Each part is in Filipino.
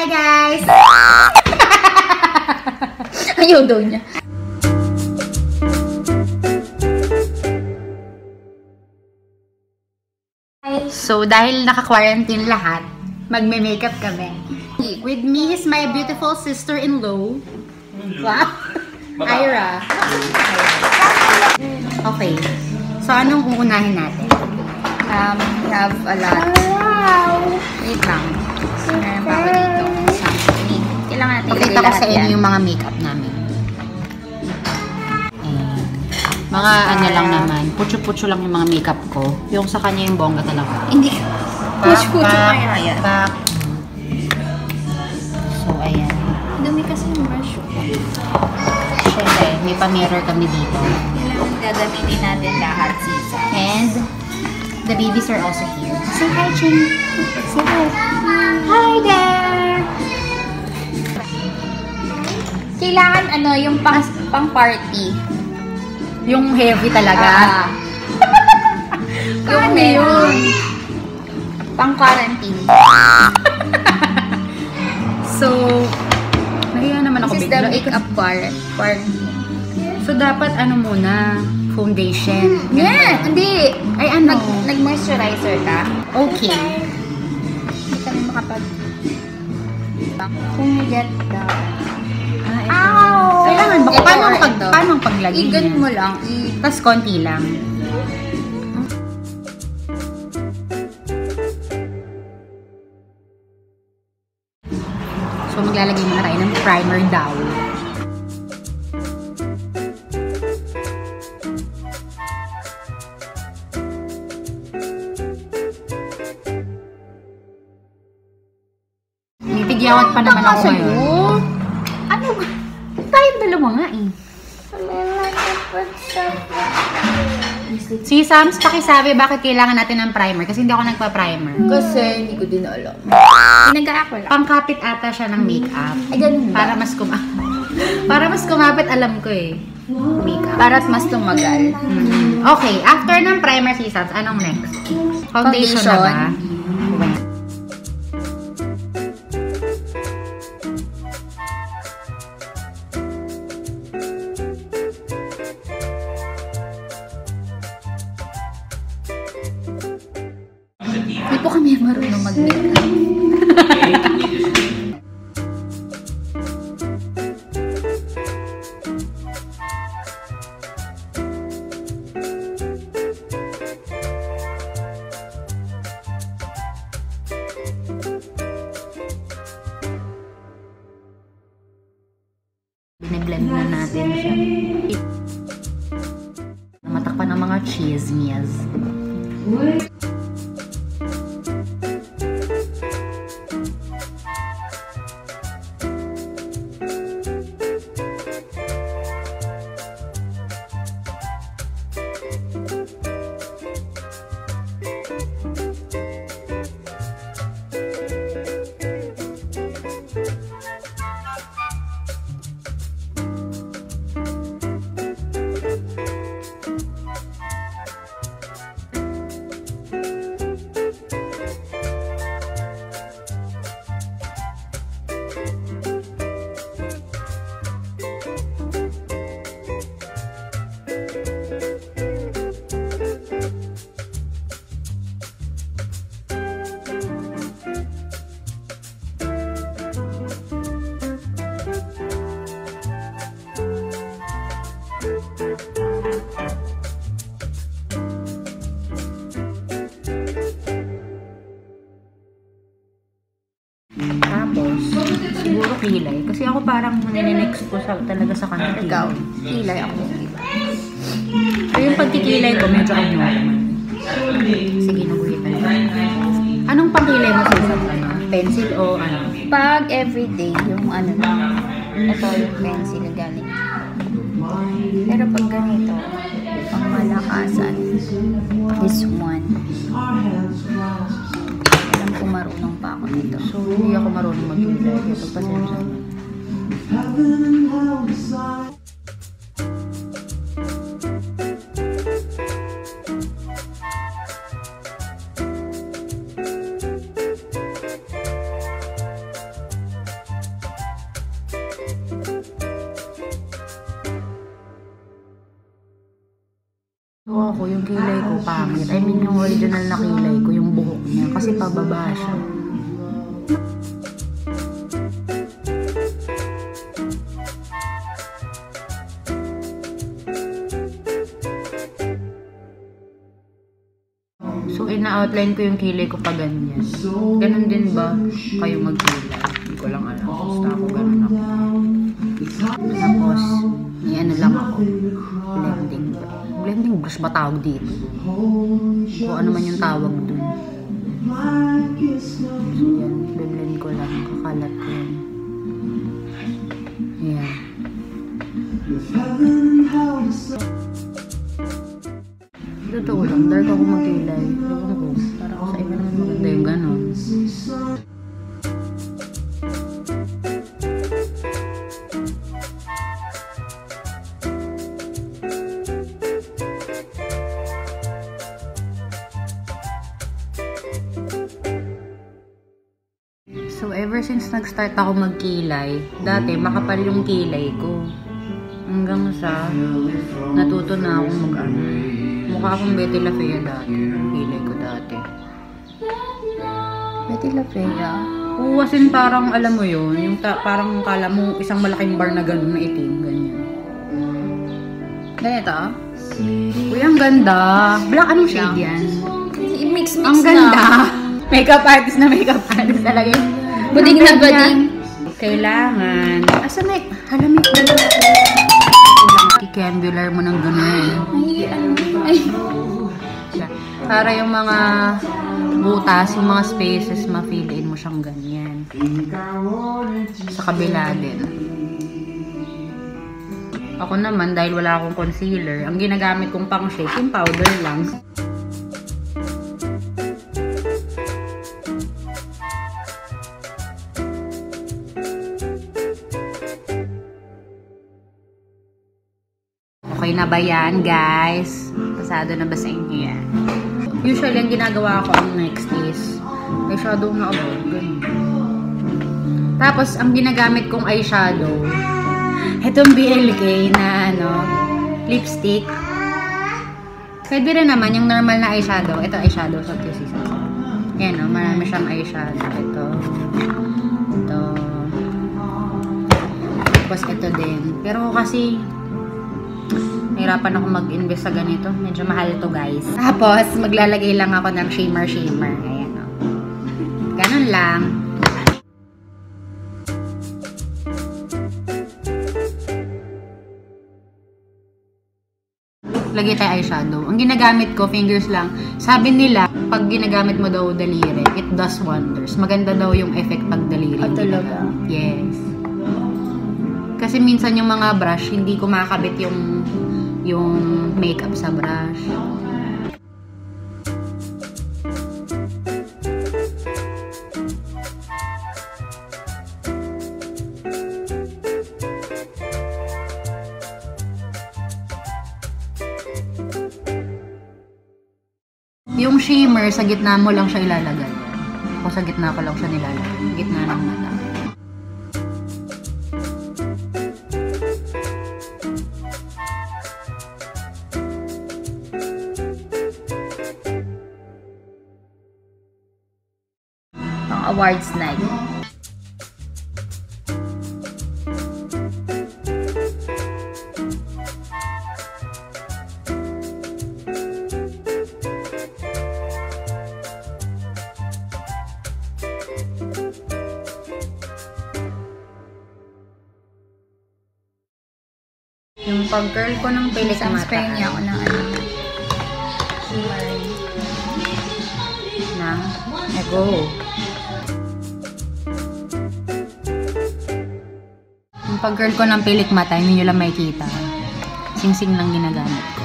Hi guys! Ayaw daw niya. So, dahil naka-quarantine lahat, magme-makeup kami. With me is my beautiful sister-in-law. Wow! Ira. Okay. So, anong uunahin natin? We have a lot. Wait lang. Meron pa ako dito. Kailangan natin Pakita ko sa inyo yung mga makeup namin. Mga ano lang naman, putyo-putyo lang yung mga makeup ko. Yung sa kanya yung bongga talaga. Hindi. Push-push kaya yan. So, ayan. Dumi kasi yung brush. Siyempre, may pa-mirror kami dito. Kailangan gagamitin natin lahat, Sisa. And, the babies are also here. Say hi, Chin. Say hi. Hi there! Kailangan yung pang-party. Yung heavy talaga. Yung yun? Pang-quarantine. So, nahiya naman ako This is the bigla. makeup quarantine. So, dapat muna? Foundation. Yeah! Hindi! Ay, ano? Nag-moisturizer ka? Okay. Hindi kami makapag... Kung you get the... Ow! Kailangan ba? Paano ang paglagay niya? I-ganun mo lang. Tapos konti lang. So, maglalagay muna tayo ng primer daw. Bibigyan pa naman ako ngayon. Ano ba? Tayong dalawa nga eh. Si Sams, pakisabi bakit kailangan natin ng primer? Kasi hindi ako nagpa-primer. Kasi hindi ko din alam. Pinag-aako lang. Pangkapit ata siya ng makeup. Ay, ganun ba? Para mas kumapit, alam ko eh. Makeup. Para't mas tumagal. Okay, after ng primer, si Sams, anong next? Foundation na ba? Hindi po kami marunong mag-makeup. Bine-blend na natin siya. Matakpan ng mga chismis. Tapos, siguro kilay. Kasi ako parang naninext ko talaga sa kanya. Ikaw, kilay ako. So, yung pagkikilay ko, medyo abnormal. Sige, nagulitan ko. Anong pangkilay mo sa isang pencil o ano? Pag everyday, yung ito yung pencil galing. Pero pag ganito, pang malakasan, this one. Alam ko marunong pa ako dito. So, hindi ako marunong mag-kilay. Ito, pasensya. So ako, yung kilay ko pangit. I mean, yung original na kilay ko, yung buhok niya. Kasi pababa siya. So, ina-outline ko yung kilay ko pa ganyan. Ganun din ba kayo magkilay? Hindi ko lang alam. Basta ako ganun ako. Tapos, may ano lang ako. Blending. Blending brush ba tawag dito? O ano man yung tawag dun. So, yan. Be-blend ko lang. Kakalat ko yan. Yan. Totoo lang. Dark ako magkilay. Ewan ko. Parang sa iba naman maganda yung ganon. So, ever since nag-start ako magkilay, dati makapal yung kilay ko. Hanggang sa natuto na akong mag-ano. Mukha akong Betty La Fea dati. Yung kilay ko dati. Betty La Fea? Oo, asin parang alam mo yun. Yung parang kala mo isang malaking bar na gano'n na itim. Ganyan. Ganito? Uy, ang ganda. Black, anong shade yan? I-mix-mix na. Ang ganda. Makeup artist na makeup artist talaga yun. Buding na buding. Kailangan. Asa na eh? Halamit na lang. Kikambular mo ng gano'n. Ay. Para yung mga butas, yung mga spaces, ma-fill in mo siyang ganyan. Sa kabila din. Ako naman, dahil wala akong concealer, ang ginagamit kong pang shake, yung powder lang. Okay na ba yan, guys? Pasado na ba sa inyo yan? Usually, ang ginagawa ko ang next is eyeshadow na agad. Tapos, ang ginagamit kong eyeshadow, itong BLK na lipstick. Pwede rin naman yung normal na eyeshadow. Ito eyeshadow sa QC. Yan marami siyang eyeshadow. Ito. Tapos ito din. Pero kasi nahirapan ako mag-invest sa ganito. Medyo mahal to, guys. Tapos, maglalagay lang ako ng shimmer. Ayan, ganun lang. Lagay tayo eyeshadow. Ang ginagamit ko, fingers lang. Sabi nila, pag ginagamit mo daw daliri, it does wonders. Maganda daw yung effect pag daliri. Talaga? Yes. Kasi minsan yung mga brush, hindi ko makakabit yung makeup sa brush. Yung shimmer, sa gitna mo lang siya ilalagay. Ako sa gitna ko lang siya nilalagay. Gitna ng mata. Awards night. Yung pag-curl ko ng pilik mata. Spray niya ako ng ng Ego. Yung pag-curl ko ng pilik mata, hindi nyo lang makikita. Sing-sing lang ginagamit ko.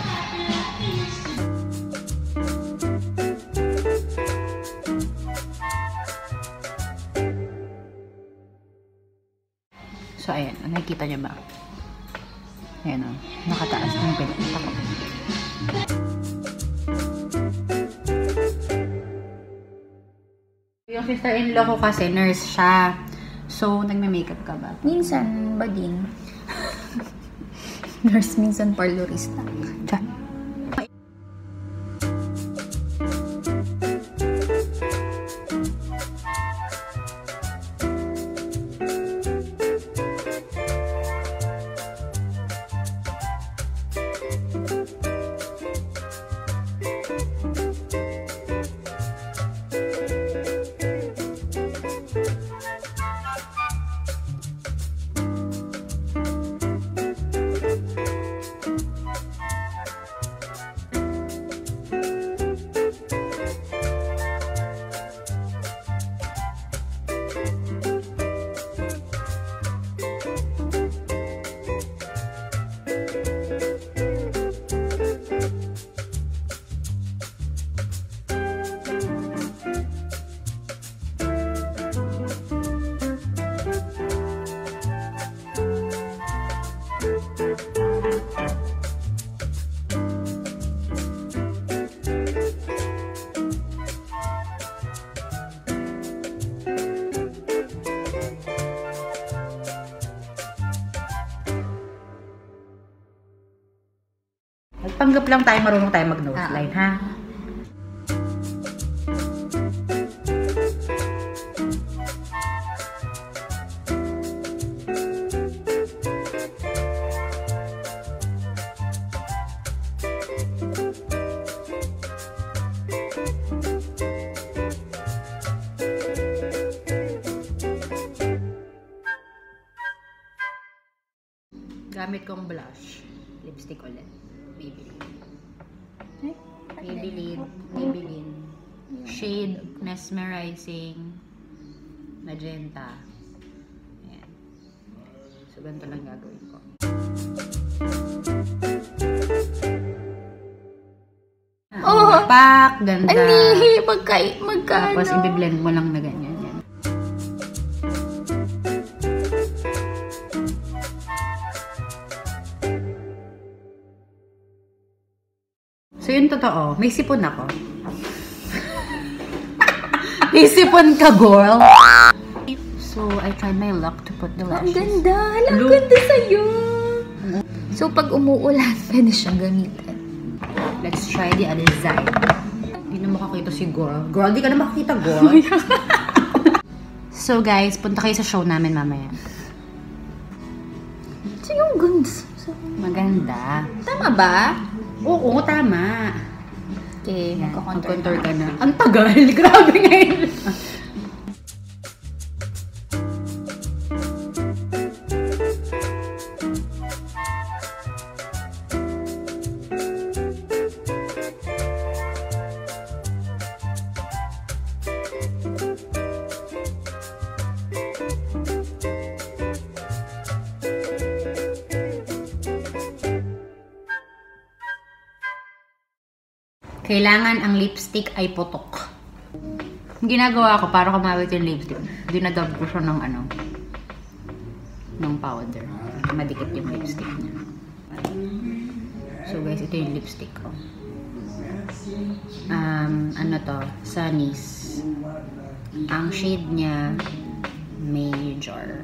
So, ayan. Nakikita nyo ba? Ayan o. Nakataas ng pilik mata ko. Yung sister-in-law ko kasi, nurse siya. So, nagme-makeup ka ba? Minsan, bading. Nurse, minsan parlorista. Panggap lang tayo, marunong tayo mag-nose line, ha? Gamit kong blush. Lipstick ulit. Maybelline. Shade Mesmerizing Magenta. Ayan. So, ganito lang gagawin ko. Oh! Pak! Ganda. Ani! Magkano? Tapos, i-blend mo lang na ganyan. Yan. So, yun totoo. May sipon ako. May sipon ka, girl. So, I tried my luck to put the Ang lashes. ganda! Ang ganda sa'yo! So, pag umuulan, pwede siyang gamitin. Let's try the other side. Hindi na makakita si girl. Girl, di ka na makakita, girl. So, guys, punta kayo sa show namin mamaya. So, yung ganda. Maganda. Tama ba? Oo, tama. Okay, Mag-contour ka na. Ang tagal. Grabe ngayon. Kailangan ang lipstick ay putok. Ang ginagawa ko para kumawit yung lipstick, dinadab ko siya ng powder. Madikit yung lipstick niya. So guys, ito yung lipstick ko. Ano to? Sunny's. Ang shade niya, Major.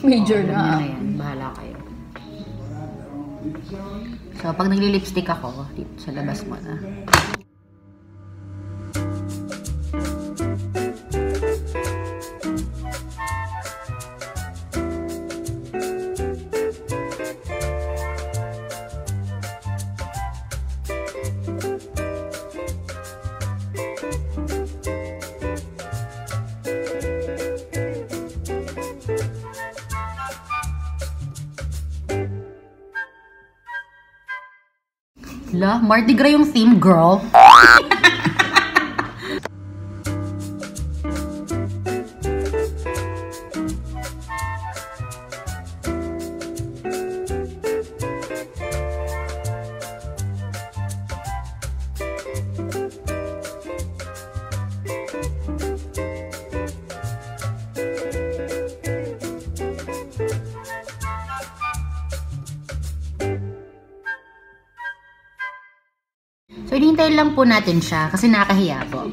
Major Alam na. niyo na yan. Bahala kayo. So, pag nagli-lipstick ako, dito sa labas mo na. La, Mardi Gras yung theme, girl. So, hinihintay lang po natin siya kasi nakakahiya po.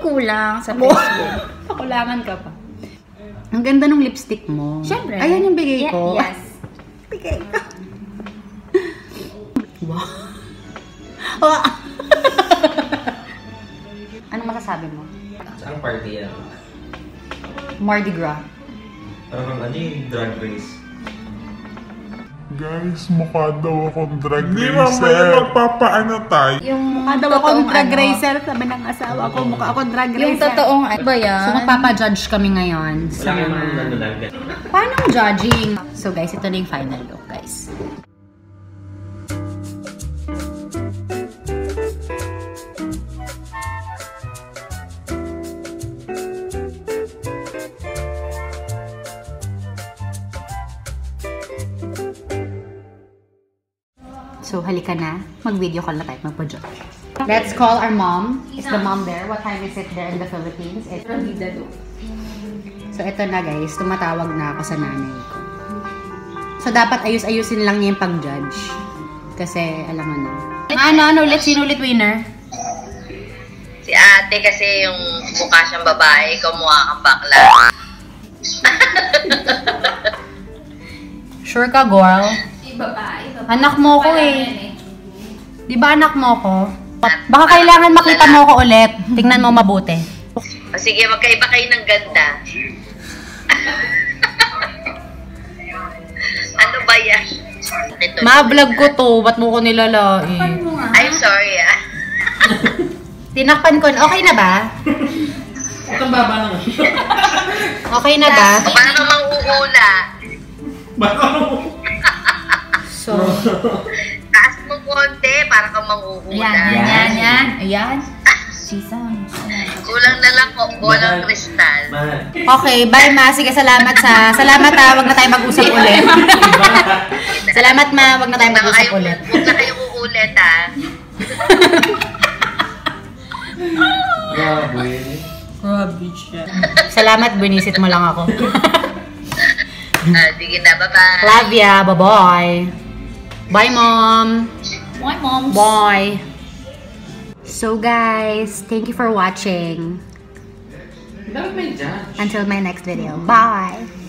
kulang sa Facebook. Pakulangan ka pa. Ang ganda ng lipstick mo. Siyempre. Ayan yung bigay ko. Yes. Bigay ko. Wow. Wow. Anong masasabi mo? Saan party yan? Mardi Gras. Parang ano yung drag race. Guys, mukha daw akong drag racer. Hindi mamaya magpapaano tayo. Yung Mukha daw akong drag racer. Sabi ng asawa ko, mukha akong drag racer. Yung totoong ano ba yan? So, magpapa-judge kami ngayon Wala sa kayo mga... mga nanolag. Paano ang judging? So guys, ito na yung final look, guys. So, halika na. Mag-video call na tayo. Magpa-judge. Let's call our mom. Is the mom there? What time is it there in the Philippines? So, ito na guys. Tumatawag na ako sa nanay ko. So, dapat ayus-ayusin lang niya yung pag-judge. Kasi, alam mo na. Ano ulit? Sino ulit winner? Si ate kasi yung mukha siyang babae, ikaw mukha kang bakla. Sure ka, girl? Babae. Anak mo ko eh. Di ba anak mo ko? Baka kailangan makita mo ko ulit. Tingnan mo mabuti. O sige, magkaiba kayo ng ganda. Ano ba yan? Ito. Ma-vlog ko to. Ba't mo ko nilalain? I'm sorry ah. Tinakpan ko. Okay na ba? Itong baba naman. Okay na ba? O paano kang manghuhula? So, Taas mo konti, para kang manghuhula. Ayan. Sisang. Kulang na lang ko, walang kristal. Mahal. okay. Bye, ma. Sige, salamat Salamat ha. Wag na tayo mag-usap ulit. Salamat, ma. Wag na tayo mag-usap ulit. Huwag na kayong uulit ah. Grabe. Grabe siya. Salamat, binisit mo lang ako. Sige na, bye-bye. Love ya. Bye-bye. Bye, mom. Bye, moms. Bye. So, guys, thank you for watching. Dapat may judge. Until my next video. Bye.